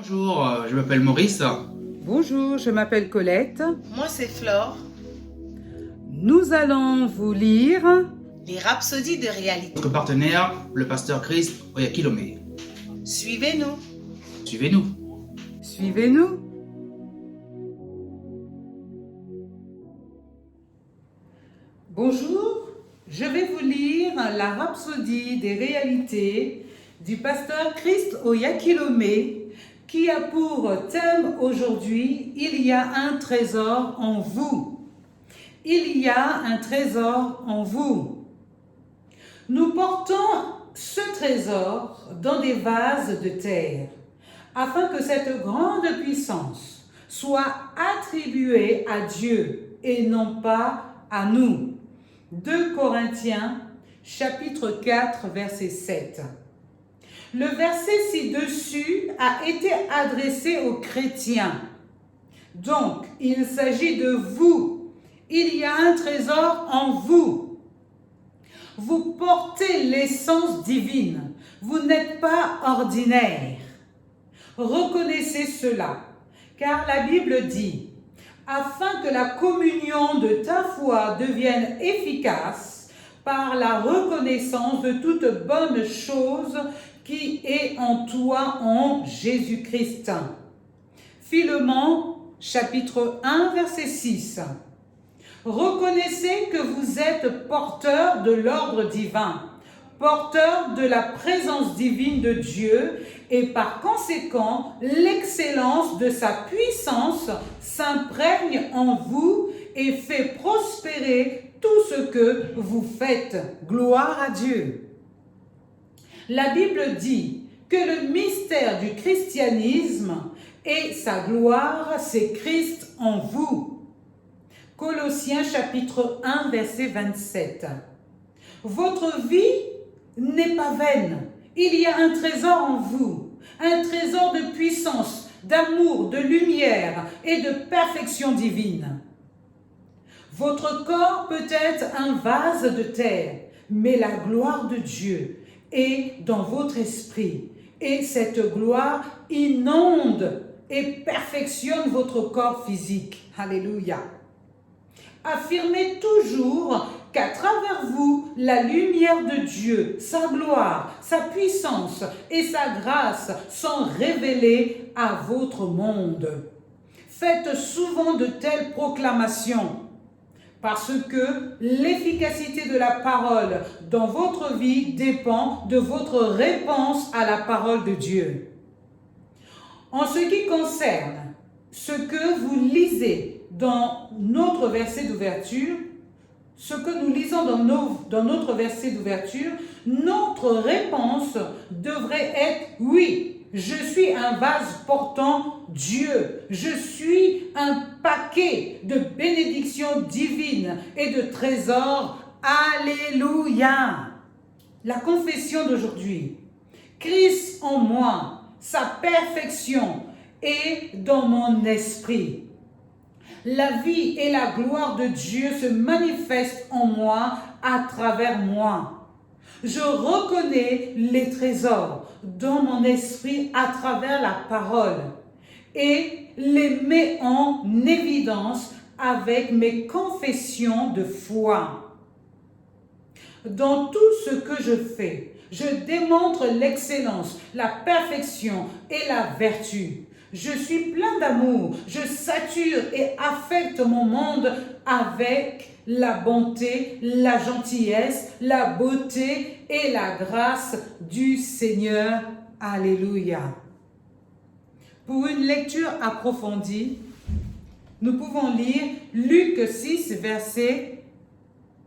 Bonjour, je m'appelle Maurice. Bonjour, je m'appelle Colette. Moi, c'est Flore. Nous allons vous lire Les rhapsodies de réalité. Notre partenaire, le pasteur Christ Oyakilome. Suivez-nous. Suivez-nous. Suivez-nous. Bonjour, je vais vous lire la rhapsodie des réalités du pasteur Christ Oyakilome qui a pour thème aujourd'hui « Il y a un trésor en vous ». Il y a un trésor en vous. Nous portons ce trésor dans des vases de terre, afin que cette grande puissance soit attribuée à Dieu et non pas à nous. 2 Corinthiens, chapitre 4, verset 7. Le verset ci-dessus a été adressé aux chrétiens. Donc, il s'agit de vous. Il y a un trésor en vous. Vous portez l'essence divine. Vous n'êtes pas ordinaire. Reconnaissez cela, car la Bible dit « Afin que la communion de ta foi devienne efficace par la reconnaissance de toute bonne chose qui est en toi en Jésus-Christ. » Philémon, chapitre 1, verset 6. Reconnaissez que vous êtes porteur de l'ordre divin, porteur de la présence divine de Dieu et par conséquent, l'excellence de sa puissance s'imprègne en vous et fait prospérer tout ce que vous faites. Gloire à Dieu. La Bible dit que le mystère du christianisme et sa gloire, c'est Christ en vous. Colossiens chapitre 1, verset 27. Votre vie n'est pas vaine. Il y a un trésor en vous, un trésor de puissance, d'amour, de lumière et de perfection divine. Votre corps peut être un vase de terre, mais la gloire de Dieu est dans votre esprit. Et cette gloire inonde et perfectionne votre corps physique. Alléluia. Affirmez toujours qu'à travers vous, la lumière de Dieu, sa gloire, sa puissance et sa grâce sont révélées à votre monde. Faites souvent de telles proclamations parce que l'efficacité de la parole dans votre vie dépend de votre réponse à la parole de Dieu. En ce qui concerne ce que vous lisez dans notre verset d'ouverture, ce que nous lisons dans notre verset d'ouverture, notre réponse devrait être « Oui, je suis un vase portant Dieu. Je suis un paquet de bénédictions divines et de trésors. Alléluia !» La confession d'aujourd'hui. Christ en moi, sa perfection est dans mon esprit. La vie et la gloire de Dieu se manifestent en moi, à travers moi. Je reconnais les trésors dans mon esprit à travers la parole et les mets en évidence avec mes confessions de foi. Dans tout ce que je fais, je démontre l'excellence, la perfection et la vertu. Je suis plein d'amour, je sature et affecte mon monde avec la bonté, la gentillesse, la beauté et la grâce du Seigneur. Alléluia. Pour une lecture approfondie, nous pouvons lire Luc 6, verset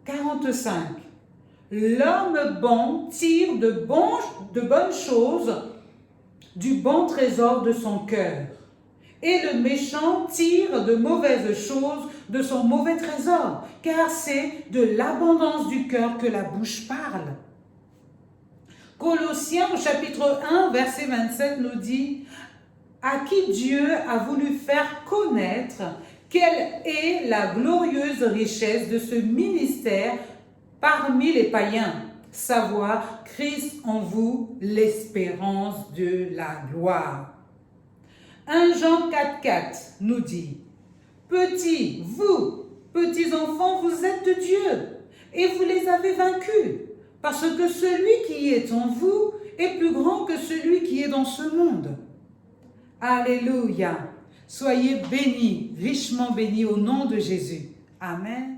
45. L'homme bon tire de bonnes choses du bon trésor de son cœur, et le méchant tire de mauvaises choses de son mauvais trésor, car c'est de l'abondance du cœur que la bouche parle. Colossiens au chapitre 1, verset 27 nous dit « À qui Dieu a voulu faire connaître quelle est la glorieuse richesse de ce ministère parmi les païens, savoir Christ en vous, l'espérance de la gloire. » 1 Jean 4,4 nous dit, petits, vous, petits enfants, vous êtes de Dieu et vous les avez vaincus, parce que celui qui est en vous est plus grand que celui qui est dans ce monde. Alléluia. Soyez bénis, richement bénis au nom de Jésus. Amen.